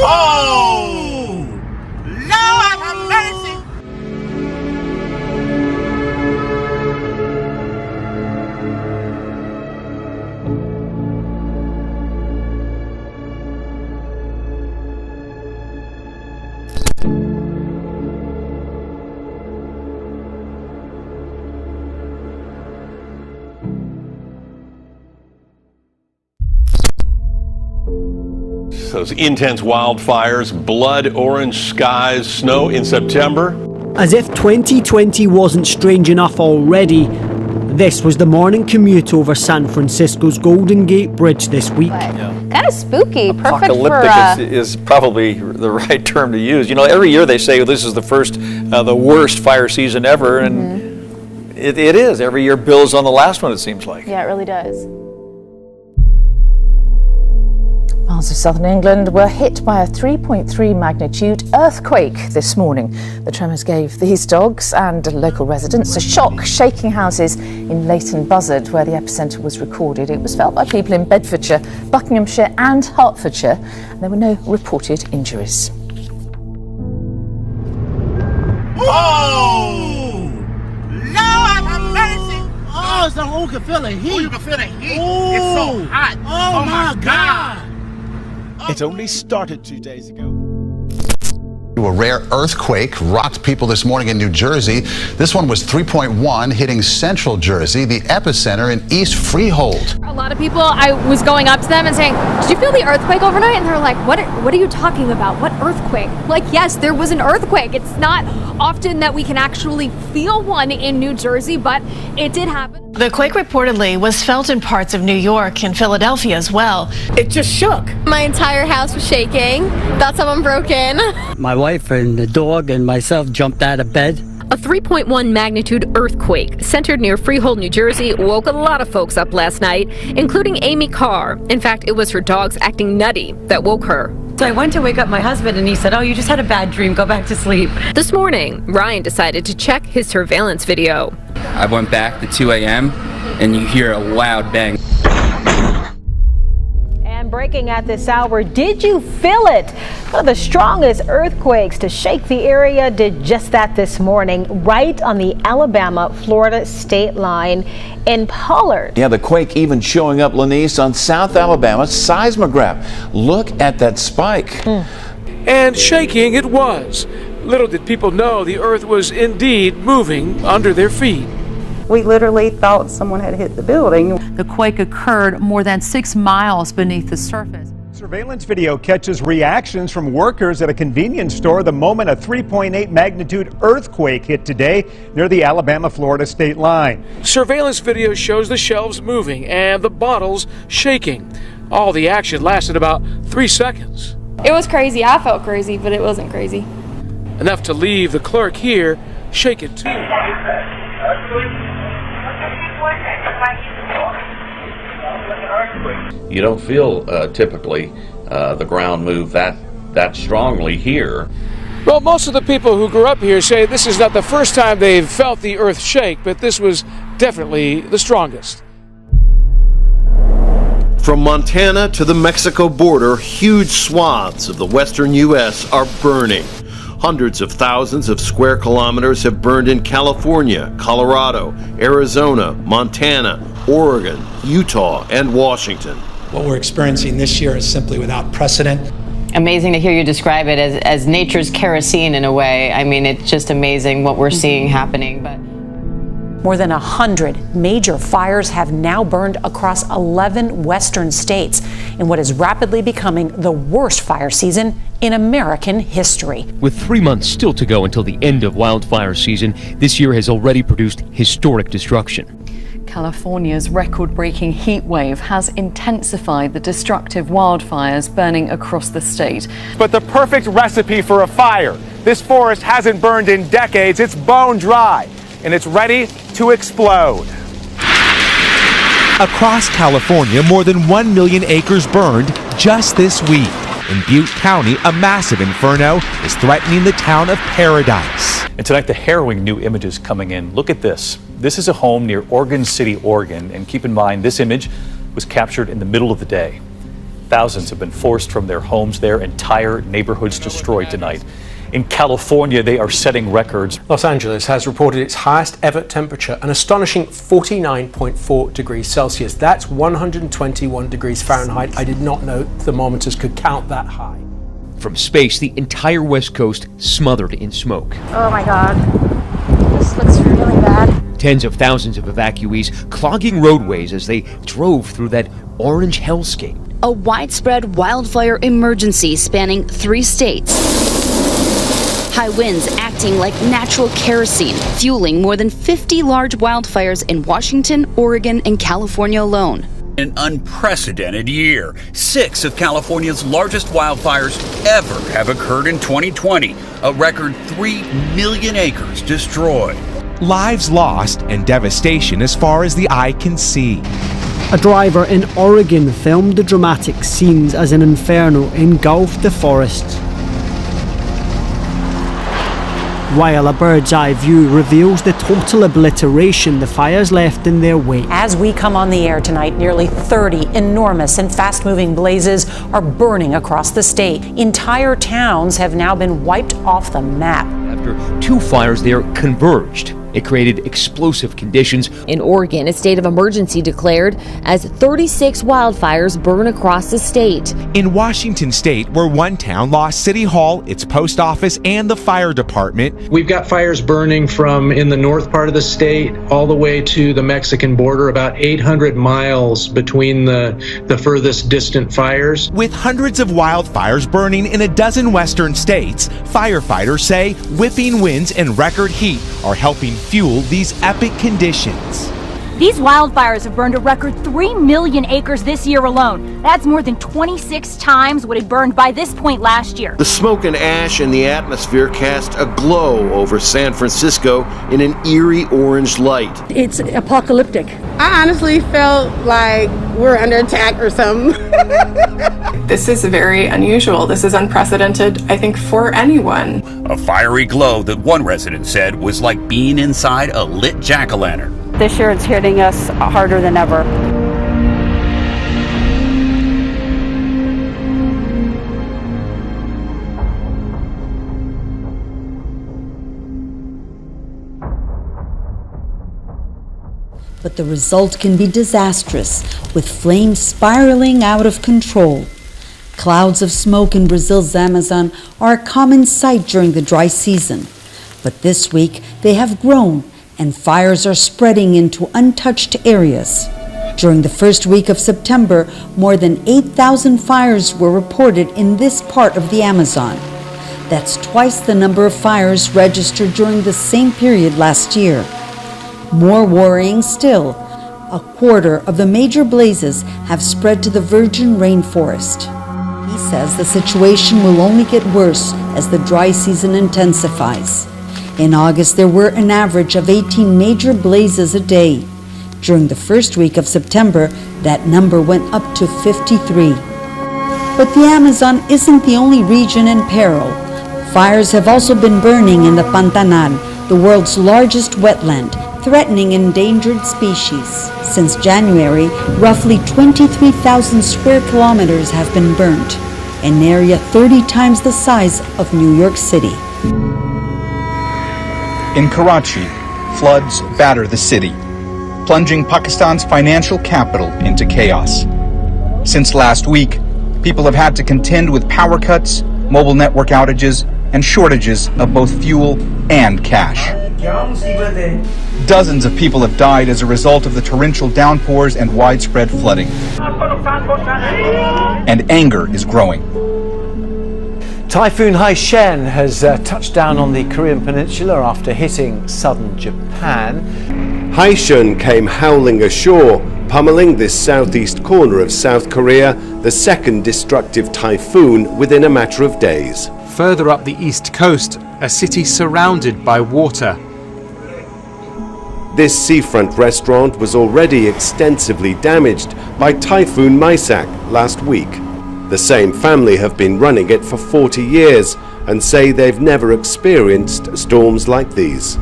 Oh! Lord have mercy! Those intense wildfires, blood orange skies, snow in September. As if 2020 wasn't strange enough already, this was the morning commute over San Francisco's Golden Gate Bridge this week. Kind of spooky, perfect Apocalyptic is probably the right term to use. You know, every year they say this is the worst fire season ever, and it is. Every year builds on the last one, it seems like. Yeah, it really does. Parts of southern England were hit by a 3.3 magnitude earthquake this morning. The tremors gave these dogs and local residents a shock, shaking houses in Leighton Buzzard, where the epicentre was recorded. It was felt by people in Bedfordshire, Buckinghamshire and Hertfordshire, and there were no reported injuries. Oh! Lord have mercy! Oh, it's like, you can feel the heat. Oh, you can feel the heat. Oh. It's so hot. Oh my God. It only started 2 days ago. A rare earthquake rocked people this morning in New Jersey. This one was 3.1, hitting central Jersey, the epicenter in East Freehold. A lot of people, I was going up to them and saying, did you feel the earthquake overnight? And they're like, what are you talking about? What earthquake? Like, yes, there was an earthquake. It's not often that we can actually feel one in New Jersey, but it did happen. The quake reportedly was felt in parts of New York and Philadelphia as well. It just shook. My entire house was shaking. Thought someone broke in. My wife and the dog and myself jumped out of bed. A 3.1 magnitude earthquake centered near Freehold, New Jersey, woke a lot of folks up last night, including Amy Carr. In fact, it was her dogs acting nutty that woke her. So I went to wake up my husband and he said, oh, you just had a bad dream, go back to sleep. This morning, Ryan decided to check his surveillance video. I went back to 2 a.m. and you hear a loud bang. And breaking at this hour, did you feel it? One of the strongest earthquakes to shake the area did just that this morning, right on the Alabama-Florida state line in Pollard. Yeah, the quake even showing up, Lanice, on South Alabama's seismograph. Look at that spike. And shaking it was. Little did people know the earth was indeed moving under their feet. We literally thought someone had hit the building. The quake occurred more than 6 miles beneath the surface. Surveillance video catches reactions from workers at a convenience store the moment a 3.8 magnitude earthquake hit today near the Alabama-Florida state line. Surveillance video shows the shelves moving and the bottles shaking. All the action lasted about 3 seconds. It was crazy. I felt crazy, but it wasn't crazy. Enough to leave the clerk here shaken too. You don't feel typically the ground move that strongly here. Well, most of the people who grew up here say this is not the first time they've felt the earth shake, but this was definitely the strongest. From Montana to the Mexico border, huge swaths of the western U.S. are burning. Hundreds of thousands of square kilometers have burned in California, Colorado, Arizona, Montana, Oregon, Utah, and Washington. What we're experiencing this year is simply without precedent. Amazing to hear you describe it as nature's kerosene in a way. I mean, it's just amazing what we're seeing happening. But More than 100 major fires have now burned across 11 western states in what is rapidly becoming the worst fire season in American history. With 3 months still to go until the end of wildfire season, this year has already produced historic destruction. California's record-breaking heat wave has intensified the destructive wildfires burning across the state. But the perfect recipe for a fire. This forest hasn't burned in decades. It's bone dry, and it's ready to explode. Across California, more than 1 million acres burned just this week. In Butte County, a massive inferno is threatening the town of Paradise. And tonight, the harrowing new images coming in. Look at this. This is a home near Oregon City, Oregon. And keep in mind, this image was captured in the middle of the day. Thousands have been forced from their homes, their entire neighborhoods destroyed tonight. In California, they are setting records. Los Angeles has reported its highest ever temperature, an astonishing 49.4 degrees Celsius. That's 121 degrees Fahrenheit. I did not know thermometers could count that high. From space, the entire West Coast smothered in smoke. Oh my God, this looks really bad. Tens of thousands of evacuees clogging roadways as they drove through that orange hellscape. A widespread wildfire emergency spanning 3 states. High winds acting like natural kerosene, fueling more than 50 large wildfires in Washington, Oregon, and California alone. An unprecedented year. 6 of California's largest wildfires ever have occurred in 2020. A record 3 million acres destroyed. Lives lost and devastation as far as the eye can see. A driver in Oregon filmed the dramatic scenes as an inferno engulfed the forest, while a bird's eye view reveals the total obliteration the fires left in their wake. As we come on the air tonight, nearly 30 enormous and fast-moving blazes are burning across the state. Entire towns have now been wiped off the map. After 2 fires there converged, it created explosive conditions. In Oregon, a state of emergency declared as 36 wildfires burn across the state. In Washington state, where one town lost City Hall, its post office, and the fire department. We've got fires burning from in the north part of the state all the way to the Mexican border, about 800 miles between the furthest distant fires. With hundreds of wildfires burning in a dozen western states, firefighters say whipping winds and record heat are helping fuel these epic conditions. These wildfires have burned a record 3 million acres this year alone. That's more than 26 times what had burned by this point last year. The smoke and ash in the atmosphere cast a glow over San Francisco in an eerie orange light. It's apocalyptic. I honestly felt like we're under attack or something. This is very unusual. This is unprecedented, I think, for anyone. A fiery glow that one resident said was like being inside a lit jack-o'-lantern. This year it's hitting us harder than ever. But the result can be disastrous, with flames spiraling out of control. Clouds of smoke in Brazil's Amazon are a common sight during the dry season. But this week they have grown, and fires are spreading into untouched areas. During the first week of September, more than 8,000 fires were reported in this part of the Amazon. That's twice the number of fires registered during the same period last year. More worrying still, a quarter of the major blazes have spread to the virgin rainforest. He says the situation will only get worse as the dry season intensifies. In August, there were an average of 18 major blazes a day. During the first week of September, that number went up to 53. But the Amazon isn't the only region in peril. Fires have also been burning in the Pantanal, the world's largest wetland, threatening endangered species. Since January, roughly 23,000 square kilometers have been burnt, an area 30 times the size of New York City. In Karachi, floods batter the city, plunging Pakistan's financial capital into chaos. Since last week, people have had to contend with power cuts, mobile network outages, and shortages of both fuel and cash. Dozens of people have died as a result of the torrential downpours and widespread flooding. And anger is growing. Typhoon Haishen has touched down on the Korean peninsula after hitting southern Japan. Haishen came howling ashore, pummeling this southeast corner of South Korea, the second destructive typhoon within a matter of days. Further up the east coast, a city surrounded by water. This seafront restaurant was already extensively damaged by Typhoon Maisak last week. The same family have been running it for 40 years and say they've never experienced storms like these.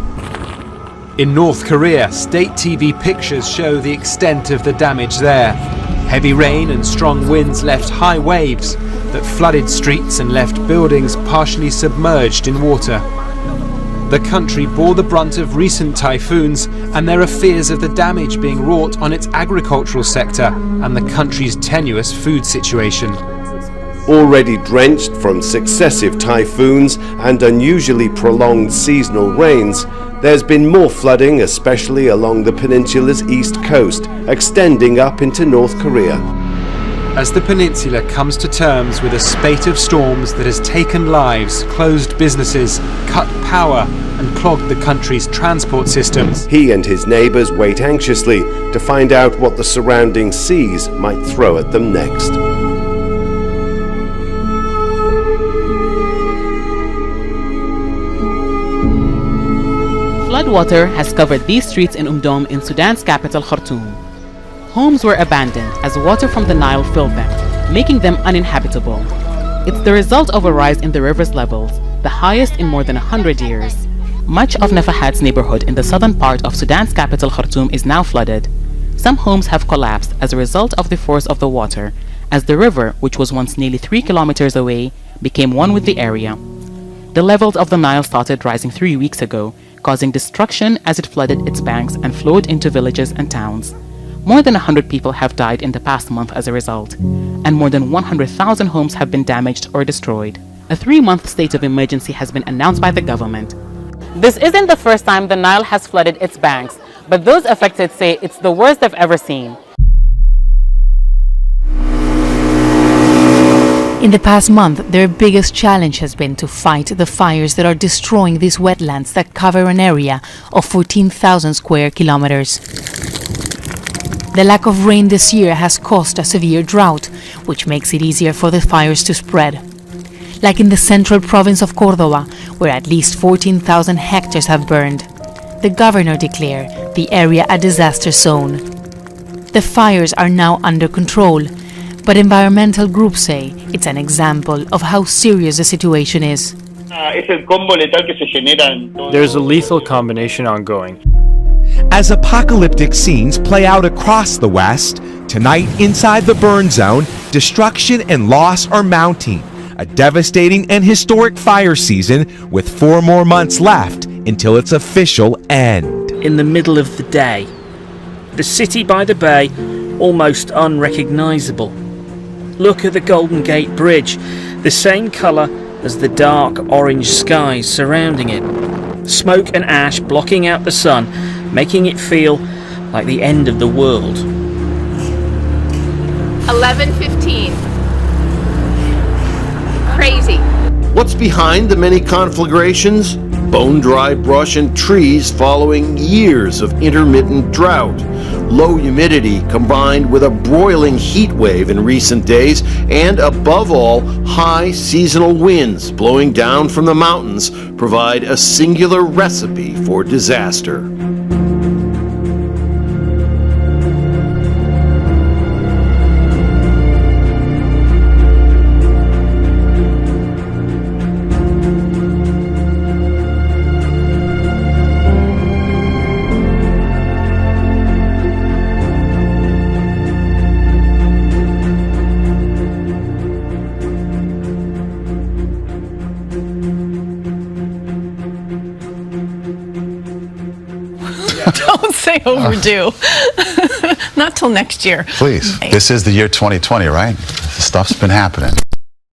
In North Korea, state TV pictures show the extent of the damage there. Heavy rain and strong winds left high waves that flooded streets and left buildings partially submerged in water. The country bore the brunt of recent typhoons, and there are fears of the damage being wrought on its agricultural sector and the country's tenuous food situation. Already drenched from successive typhoons and unusually prolonged seasonal rains, there's been more flooding, especially along the peninsula's east coast, extending up into North Korea. As the peninsula comes to terms with a spate of storms that has taken lives, closed businesses, cut power and clogged the country's transport systems, he and his neighbours wait anxiously to find out what the surrounding seas might throw at them next. Floodwater has covered these streets in in Sudan's capital, Khartoum. Homes were abandoned as water from the Nile filled them, making them uninhabitable. It's the result of a rise in the river's levels, the highest in more than 100 years. Much of Nafahad's neighborhood in the southern part of Sudan's capital, Khartoum, is now flooded. Some homes have collapsed as a result of the force of the water, as the river, which was once nearly 3 kilometers away, became one with the area. The levels of the Nile started rising 3 weeks ago, causing destruction as it flooded its banks and flowed into villages and towns. More than 100 people have died in the past month as a result, and more than 100,000 homes have been damaged or destroyed. A 3-month state of emergency has been announced by the government. This isn't the first time the Nile has flooded its banks, but those affected say it's the worst they've ever seen. In the past month, their biggest challenge has been to fight the fires that are destroying these wetlands that cover an area of 14,000 square kilometers. The lack of rain this year has caused a severe drought, which makes it easier for the fires to spread. Like in the central province of Córdoba, where at least 14,000 hectares have burned. The governor declared the area a disaster zone. The fires are now under control, but environmental groups say it's an example of how serious the situation is. There's a lethal combination ongoing. As apocalyptic scenes play out across the West, tonight inside the burn zone, destruction and loss are mounting. A devastating and historic fire season with 4 more months left until its official end. In the middle of the day, the city by the bay almost unrecognizable. Look at the Golden Gate Bridge, the same colour as the dark orange skies surrounding it. Smoke and ash blocking out the sun, making it feel like the end of the world. 11:15. Crazy. What's behind the many conflagrations? Bone-dry brush and trees following years of intermittent drought. Low humidity combined with a broiling heat wave in recent days, and above all, high seasonal winds blowing down from the mountains provide a singular recipe for disaster. Don't say overdue. Not till next year. Please. This is the year 2020, right? Stuff's been happening.